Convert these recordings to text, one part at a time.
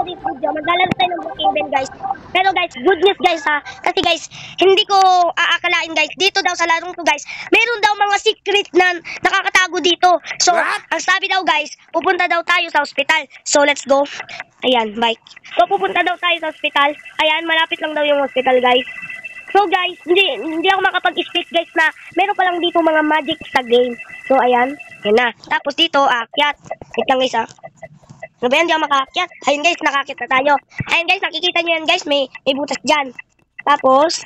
today's video, maglalaro tayo ng Brookhaven guys. Pero guys, good news guys ha. Kasi guys, hindi ko aakalain guys. Dito daw sa larong to guys, meron daw mga secret na nakakatago dito. So, ang sabi daw guys, pupunta daw tayo sa ospital. So, let's go. Ayan, bike. So, pupunta daw tayo sa ospital. Ayan, malapit lang daw yung hospital guys. So guys, hindi ako makapag-speak guys na meron pa lang dito mga magic sa game. So, ayan. Yan na. Tapos dito, akyat. Wait lang guys ha. Ano ba yan? Hindi ako makaakyat. Ayun guys, nakakit na tayo. Ayun guys, nakikita nyo yan guys. May butas dyan. Tapos,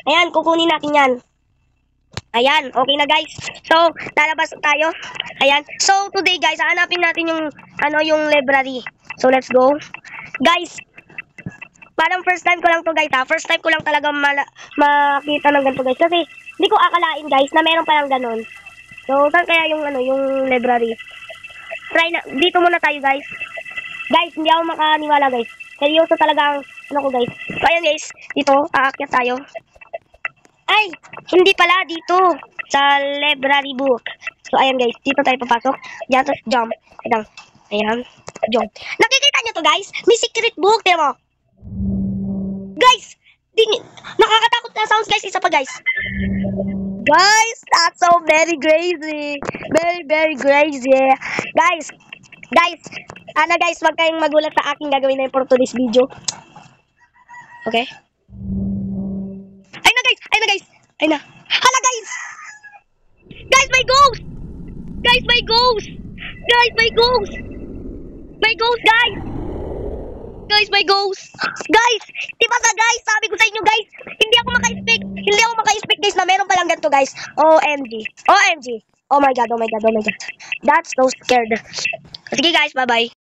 ayan, kukunin natin yan. Ayan, okay na guys. So, lalabas tayo. Ayan. So, today guys, hanapin natin yung library. So, let's go. Guys, parang first time ko lang to guys ha. First time ko lang talaga makita ng ganito guys. Kasi, hindi ko akalain guys na meron palang ganon. So, saan kaya yung library? Try na, dito muna tayo guys. Guys, hindi ako makaniwala guys. Seryoso talaga ang ko guys. So ayan guys, dito, aakyat tayo. Ay, hindi pala dito. Sa library book. So ayan guys, dito tayo papasok. Diyan, tapos jump. Ayan, jump. Nakikita nyo to guys? May secret book, tingnan mo. Guys, nakakatakot na sounds guys. Isa pa guys. Guys, that's so very crazy. Very, very crazy. Guys, wag kayong magulat sa aking gagawin na for today's video. Okay? Ayun na guys. Hala guys! Guys, may ghost! Guys, may ghost! Guys, may ghost! May ghost, guys! Guys, may ghost! Guys! Diba ka guys? Sabi ko sa inyo guys, hindi ako maka-expect guys na meron palang ganito guys. OMG. Oh my god. That's so scared. Sige guys, bye-bye.